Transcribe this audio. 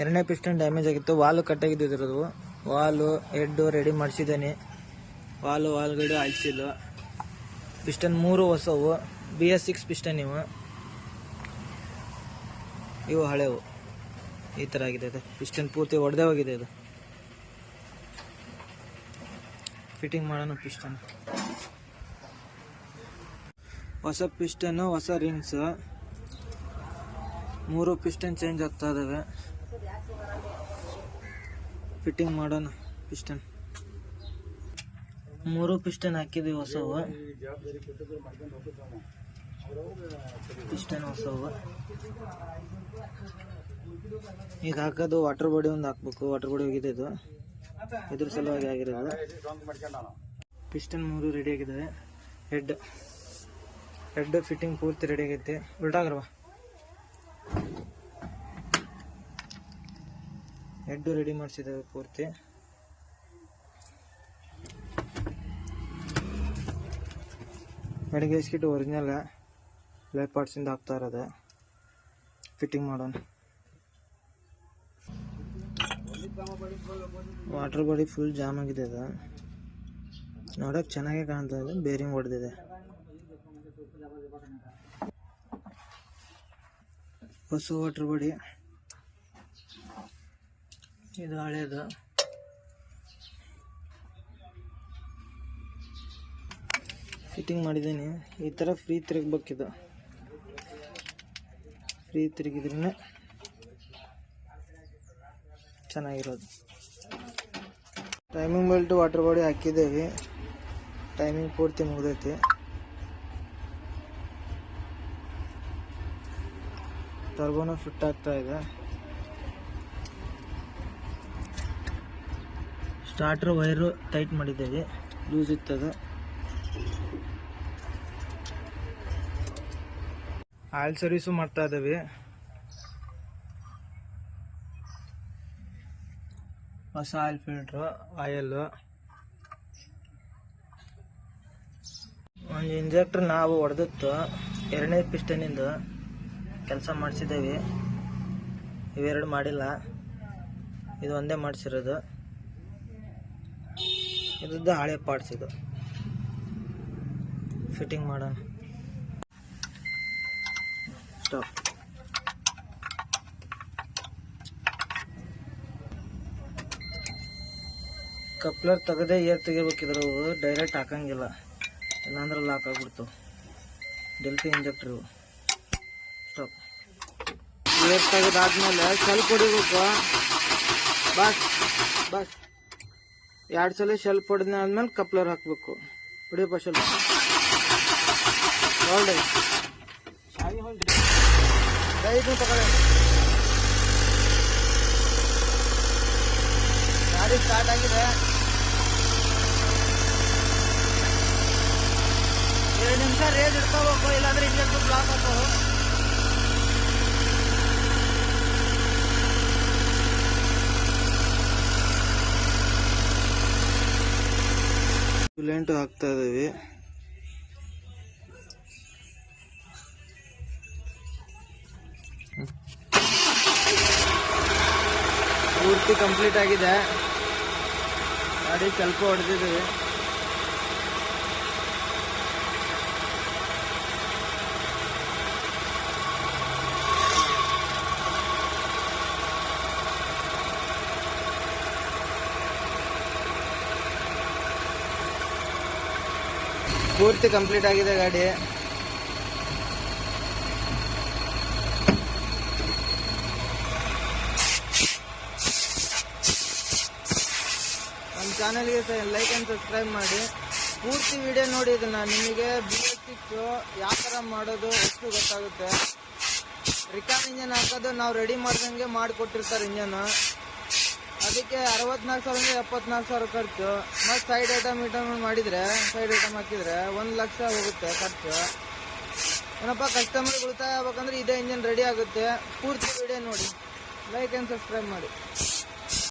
ಎರಡನೇ piston damage ಆಗಿತ್ತು. Valve ಕಟ್ಟಾಗಿದ್ದಿರೋದು. ವಾಲು ಹೆಡ್ಡು ರೆಡಿ ಮಾಡಿಸಿದ್ದೇನೆ. ವಾಲ್ಗಡೆ ಅಳಿಸಿಲ್ಲ. ಪಿಸ್ಟನ್ 3 ಹೊಸವು. BS6 ಪಿಸ್ಟನ್ ಇವು ಹಳೆವು. ಈ ಥರ ಆಗಿದೆ ಇದು. ಪಿಸ್ಟನ್ ಪೂರ್ತಿ ಒಡೆದೇ ಹೋಗಿದೆ ಇದು. ಫಿಟ್ಟಿಂಗ್ ಮಾಡೋಣ ಪಿಸ್ಟನ್. ಹೊಸ ಪಿಸ್ಟನ್ನು, ಹೊಸ ರಿಂಗ್ಸ್. 3 ಪಿಸ್ಟನ್ ಚೇಂಜ್ ಆಗ್ತಾ ಇದಾವೆ. ಫಿಟ್ಟಿಂಗ್ ಮಾಡೋಣ ಪಿಸ್ಟನ್. 3 ಪಿಸ್ಟನ್ ಹಾಕಿದ್ವಿ ಹೊಸವು. ಪಿಸ್ಟನ್ ಹೊಸವು. ಈಗ ಹಾಕೋದು ವಾಟರ್ ಬಾಡಿ ಒಂದು ಹಾಕ್ಬೇಕು. ವಾಟರ್ ಬಾಡಿ ಹೋಗಿದೆ ಇದು. ಇದ್ರ ಸಲುವಾಗಿ ಆಗಿರೋದು. ಪಿಸ್ಟನ್ 3 ರೆಡಿ ಆಗಿದ್ದಾವೆ. ಹೆಡ್ ಫಿಟ್ಟಿಂಗ್ ಪೂರ್ತಿ ರೆಡಿ ಆಗೈತೆ. ಉಲ್ಟಾಗ್ರವ ಹೆಡ್ ರೆಡಿ ಮಾಡಿಸಿದ್ದೇವೆ ಪೂರ್ತಿ. ಮೆಡಿಗೆ ಸ್ಕಿಟ್ ಒರಿಜಿನಲ್ ಲೈಫ್ ಪಾರ್ಟ್ಸಿಂದ ಹಾಕ್ತಾ ಇರೋದು. ಫಿಟ್ಟಿಂಗ್ ಮಾಡೋಣ. ವಾಟರ್ ಬಾಡಿ ಫುಲ್ ಜಾಮ್ ಆಗಿದೆ ಅದು. ನೋಡೋಕೆ ಚೆನ್ನಾಗೇ ಕಾಣ್ತಾ ಇದೆ. ಬೇರಿಂಗ್ ಹೊಡೆದಿದೆ. ಹೊಸ ವಾಟರ್ ಬಾಡಿ. ಇದು ಹಳೇದು. ಫಿಟ್ಟಿಂಗ್ ಮಾಡಿದ್ದೀನಿ. ಈ ಥರ ಫ್ರೀ ತಿರುಗಬೇಕಿದು. ಫ್ರೀ ತಿರುಗಿದ್ರೇ ಚೆನ್ನಾಗಿರೋದು. ಟೈಮಿಂಗ್ ಬೆಲ್ಟ್ ವಾಟರ್ ಬಾಡಿ ಹಾಕಿದ್ದೇವೆ. ಟೈಮಿಂಗ್ ಪೂರ್ತಿ ಮುಗ್ದೈತಿ. ಟರ್ಬೋನ ಫಿಟ್ ಆಗ್ತಾ ಇದೆ. ಸ್ಟಾರ್ಟರ್ ವೈರು ಟೈಟ್ ಮಾಡಿದ್ದೇವೆ. ಲೂಸ್ ಇತ್ತದು. ಆಯಿಲ್ ಸರ್ವಿಸು ಮಾಡ್ತಾ ಇದ್ದೇವೆ. ಹೊಸ ಆಯಿಲ್ ಫಿಲ್ಟ್ರು, ಆಯಿಲ್. ಒಂದು ಇಂಜೆಕ್ಟರ್ ನಾವು ಹೊಡೆದಿತ್ತು. 2ನೇ ಪಿಸ್ಟನಿಂದ ಕೆಲಸ ಮಾಡಿಸಿದ್ದೇವೆ. ಇವೆರಡು ಮಾಡಿಲ್ಲ. ಇದು ಒಂದೇ ಮಾಡಿಸಿರೋದು. ಇದ್ರದ್ದು ಹಳೆ ಪಾರ್ಟ್ಸ್ ಇದು. ಫಿಟ್ಟಿಂಗ್ ಮಾಡೋಣ. ಸ್ಟಾಪ್. ಕಪ್ಲರ್ ತೆಗೆದೇ ಏರ್ ತೆಗಿಬೇಕಿದ್ರು. ಡೈರೆಕ್ಟ್ ಹಾಕಂಗಿಲ್ಲ, ಇಲ್ಲಾಂದ್ರೆ ಲಾಕ್ ಆಗ್ಬಿಡ್ತು. ಡೆಲ್ಫಿ ಇಂಜೆಕ್ಟರ್ ಇವು. ಸ್ಟಾಪ್. ಏರ್ ತೆಗೆದಾದ್ಮೇಲೆ ಶೆಲ್ಫ್ ಹೊಡಿಬೇಕು. ಬಸ್ 2 ಸಲ ಶೆಲ್ಫ್ ಹೊಡೆದಾದ್ಮೇಲೆ ಕಪ್ಲರ್ ಹಾಕಬೇಕು. ಹೊಡಿಯಪ್ಪ ಶೆಲ್ಫ್. ದಯವಿಟ್ಟು ತಗೊಳ್ಳಿ. ಗಾಡಿ ಸ್ಟಾರ್ಟ್ ಆಗಿದೆ. 2 ನಿಮಿಷ ರೇಜ್ ಇಟ್ಕೋಬೇಕು, ಇಲ್ಲಾಂದ್ರೆ ಇಂಜೆಕ್ಟರ್ ಬ್ಲಾಕ್ ಆಗ್ತವೆ. ಕೂಲೆಂಟ್ ಹಾಕ್ತಾ ಇದೀವಿ. ಪೂರ್ತಿ ಕಂಪ್ಲೀಟ್ ಆಗಿದೆ. ಗಾಡಿ ಸ್ವಲ್ಪ ಹೊಡೆದಿದ್ದೀವಿ. ಪೂರ್ತಿ ಕಂಪ್ಲೀಟ್ ಆಗಿದೆ ಗಾಡಿ. ನಮ್ಮ ಚಾನಲ್ಗೆ ಲೈಕ್ ಆ್ಯಂಡ್ ಸಬ್ಸ್ಕ್ರೈಬ್ ಮಾಡಿ. ಪೂರ್ತಿ ವಿಡಿಯೋ ನೋಡಿ. ಇದನ್ನ ನಿಮಗೆ BS6 ಯಾವ ಥರ ಮಾಡೋದು ಎಷ್ಟು ಗೊತ್ತಾಗುತ್ತೆ. ರಿಕಾನ್ ಇಂಜನ್ ಹಾಕೋದು ನಾವು ರೆಡಿ ಮಾಡ್ದಂಗೆ ಮಾಡಿಕೊಟ್ಟಿರ್ತಾರೆ ಇಂಜನ್. ಅದಕ್ಕೆ 64,000 74,000 ಖರ್ಚು. ಮತ್ತು ಸೈಡ್ ಐಟಮ್ ಮಾಡಿದರೆ, ಸೈಡ್ ಐಟಮ್ ಹಾಕಿದರೆ 1 ಲಕ್ಷ ಹೋಗುತ್ತೆ ಖರ್ಚು. ಏನಪ್ಪ ಕಸ್ಟಮರ್ಗೆ ಉಳಿತಾಯ ಆಗ್ಬೇಕಂದ್ರೆ ಇದೇ ಇಂಜನ್ ರೆಡಿ ಆಗುತ್ತೆ. ಪೂರ್ತಿ ವಿಡಿಯೋ ನೋಡಿ. ಲೈಕ್ ಆ್ಯಂಡ್ ಸಬ್ಸ್ಕ್ರೈಬ್ ಮಾಡಿ.